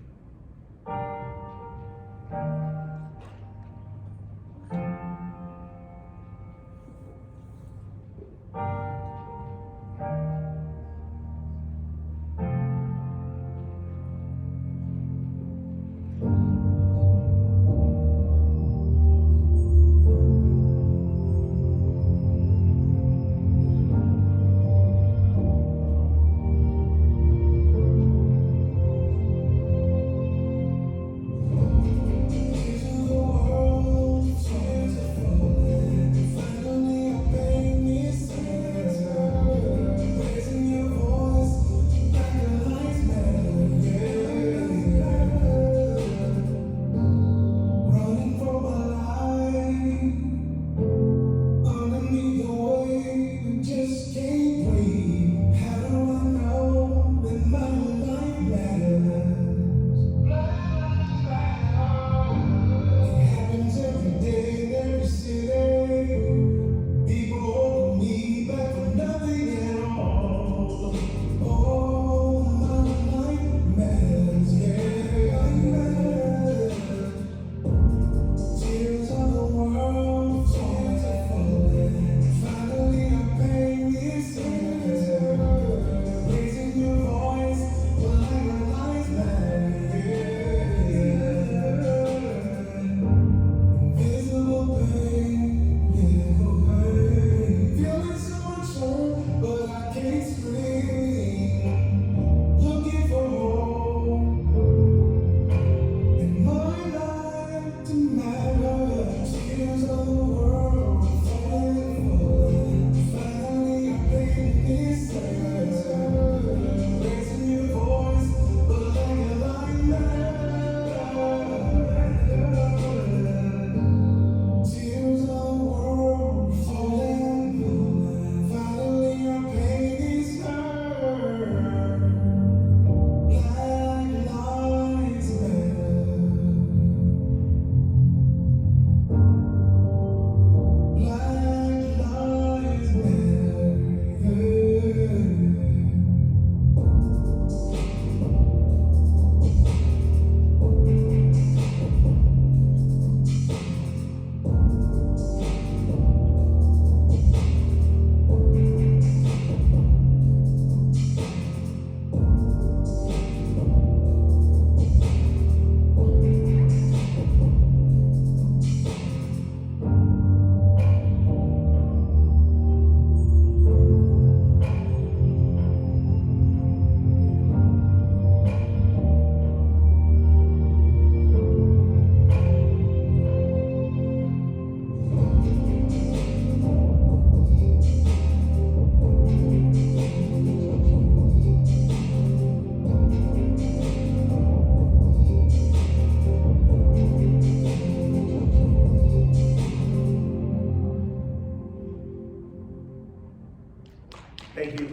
Thank you.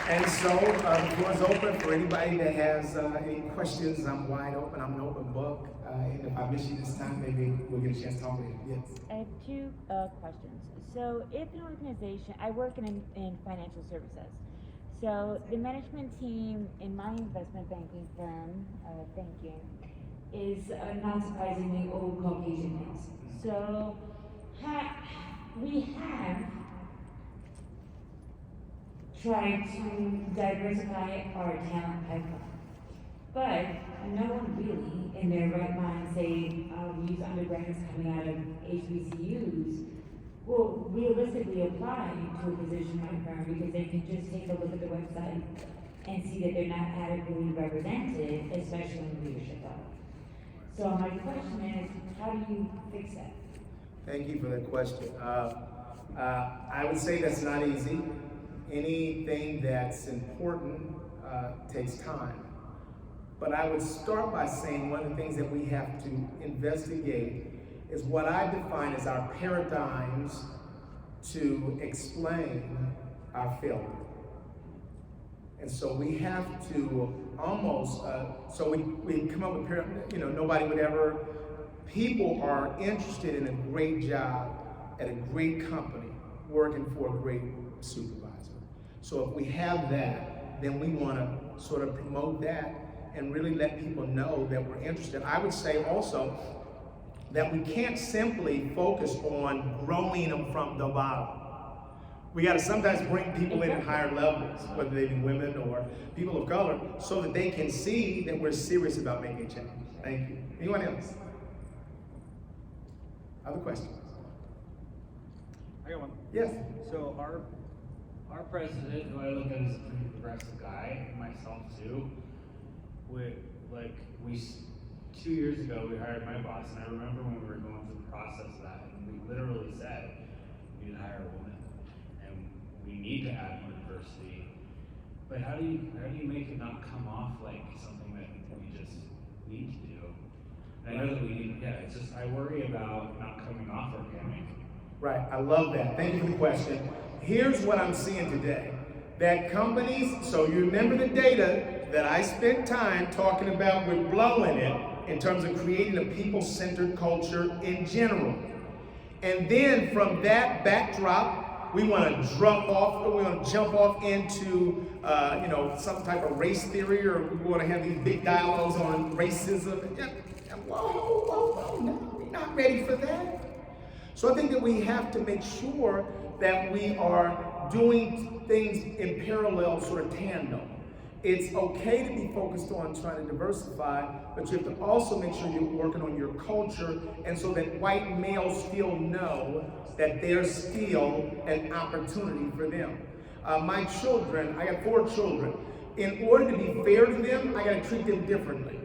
And so the floor is open for anybody that has any questions. I'm wide open. I'm an open book. And if I miss you this time, maybe we'll get a chance to talk later. Yes. I have two questions. So if an organization, I work in financial services. So the management team in my investment banking firm, is not surprisingly old Caucasian males. So we have tried to diversify our talent pipeline. But no one really, in their right mind, say, we use undergrads coming out of HBCUs, will realistically apply to a position like firm because they can just take a look at the website and see that they're not adequately represented, especially in the leadership level. So my question is, how do you fix that? Thank you for that question. I would say that's not easy. Anything that's important takes time. But I would start by saying one of the things that we have to investigate is what I define as our paradigms to explain our failure. And so we have to almost, so we come up with, nobody would ever, people are interested in a great job at a great company working for a great supervisor. So if we have that, then we want to sort of promote that and really let people know that we're interested. I would say also that we can't simply focus on growing them from the bottom. We got to sometimes bring people in at higher levels, whether they be women or people of color, so that they can see that we're serious about making change. Thank you. Anyone else? Other questions? I got one. Yes. So our president, who I look at as a pretty progressive guy, and myself too, we 2 years ago we hired my boss, and I remember when we were going through the process of that, and we literally said we need to hire a woman, and we need to add more diversity. But how do you make it not come off like something that we just need to do? And I know that we need, it's just I worry about not coming off organic. Right, I love that. Thank you for the question. Here's what I'm seeing today. That companies, so you remember the data that I spent time talking about, we're blowing it in terms of creating a people-centered culture in general. And then from that backdrop, we want to jump off into some type of race theory, or we want to have these big dialogues on racism. Whoa, no, we're not ready for that. So I think that we have to make sure that we are doing things in parallel, sort of tandem. It's okay to be focused on trying to diversify, but you have to also make sure you're working on your culture, and so that white males still know that there's still an opportunity for them. My children, I got 4 children. In order to be fair to them, I gotta treat them differently.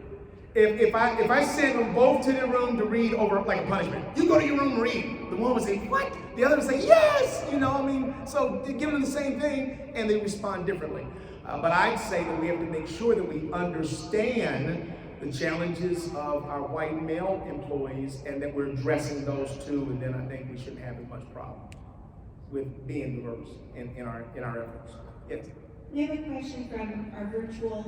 If I send them both to their room to read over like a punishment, you go to your room and read. The one would say, what? The other would say, yes! So give them the same thing, and they respond differently. But I'd say that we have to make sure that we understand the challenges of our white male employees and that we're addressing those too, and then I think we shouldn't have as much problem with being diverse in our efforts. Yes? We have a question from our virtual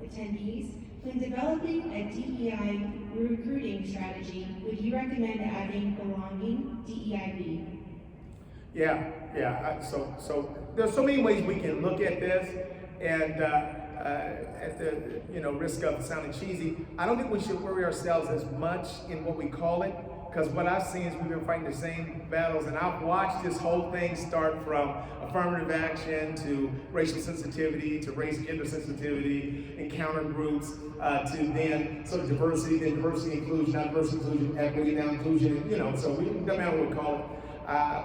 attendees. When developing a DEI recruiting strategy, would you recommend adding belonging, DEIB? Yeah. So there's so many ways we can look at this, and at the risk of sounding cheesy, I don't think we should worry ourselves as much in what we call it, because what I've seen is we've been fighting the same battles, and I've watched this whole thing start from affirmative action to racial sensitivity to race gender sensitivity, encounter groups, to then sort of diversity, then diversity inclusion, not diversity inclusion, equity, now inclusion, so we doesn't matter what we call it.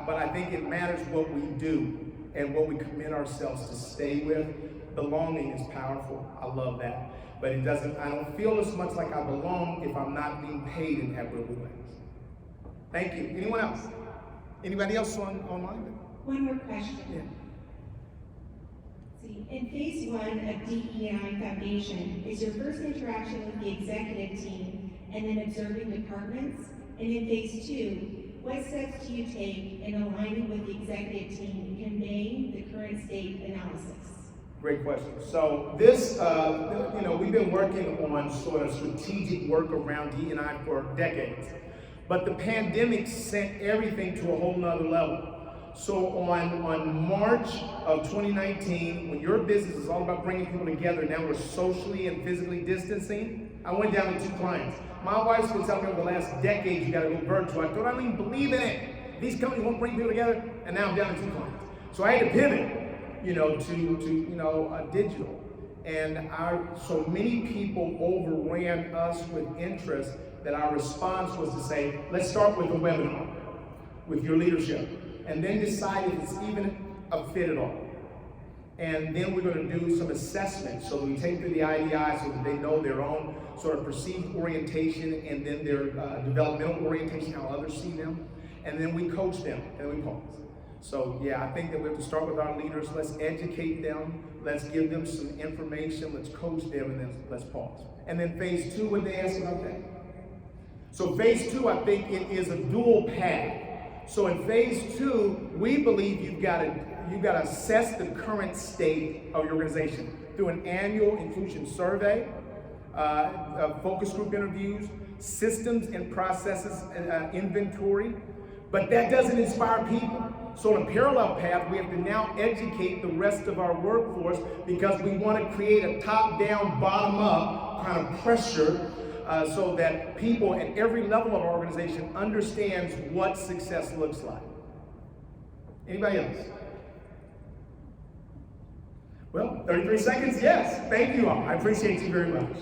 But I think it matters what we do and what we commit ourselves to stay with. Belonging is powerful. I love that. But I don't feel as much like I belong if I'm not being paid in equitable ways. Thank you. Anyone else? Anybody else online? One more question. Yeah. See, in phase 1 of DEI Foundation is your first interaction with the executive team and then observing departments. And in phase 2, what steps do you take in aligning with the executive team and conveying the current state analysis? Great question. So this, we've been working on sort of strategic work around DEI for decades. But the pandemic sent everything to a whole nother level. So on March of 2019, when your business is all about bringing people together, now we're socially and physically distancing, I went down to 2 clients. My wife's been telling me over the last decade, you gotta go virtual. I thought, I don't even believe in it. These companies won't bring people together, and now I'm down to 2 clients. So I had to pivot, to digital. And so many people overran us with interest that our response was to say, let's start with a webinar with your leadership, and then decide if it's even a fit at all. And then we're going to do some assessments. So we take through the IDI so that they know their own sort of perceived orientation and then their developmental orientation, how others see them. And then we coach them and we pause. So yeah, I think that we have to start with our leaders. Let's educate them. Let's give them some information. Let's coach them and then let's pause. And then phase 2, what they ask about that? So phase 2, I think it is a dual path. So in phase 2, we believe you've got to assess the current state of your organization through an annual inclusion survey, focus group interviews, systems and processes inventory. But that doesn't inspire people. So in a parallel path, we have to now educate the rest of our workforce because we want to create a top-down, bottom-up kind of pressure so that people at every level of our organization understands what success looks like. Anybody else? Well, 33 seconds, yes. Thank you all. I appreciate you very much.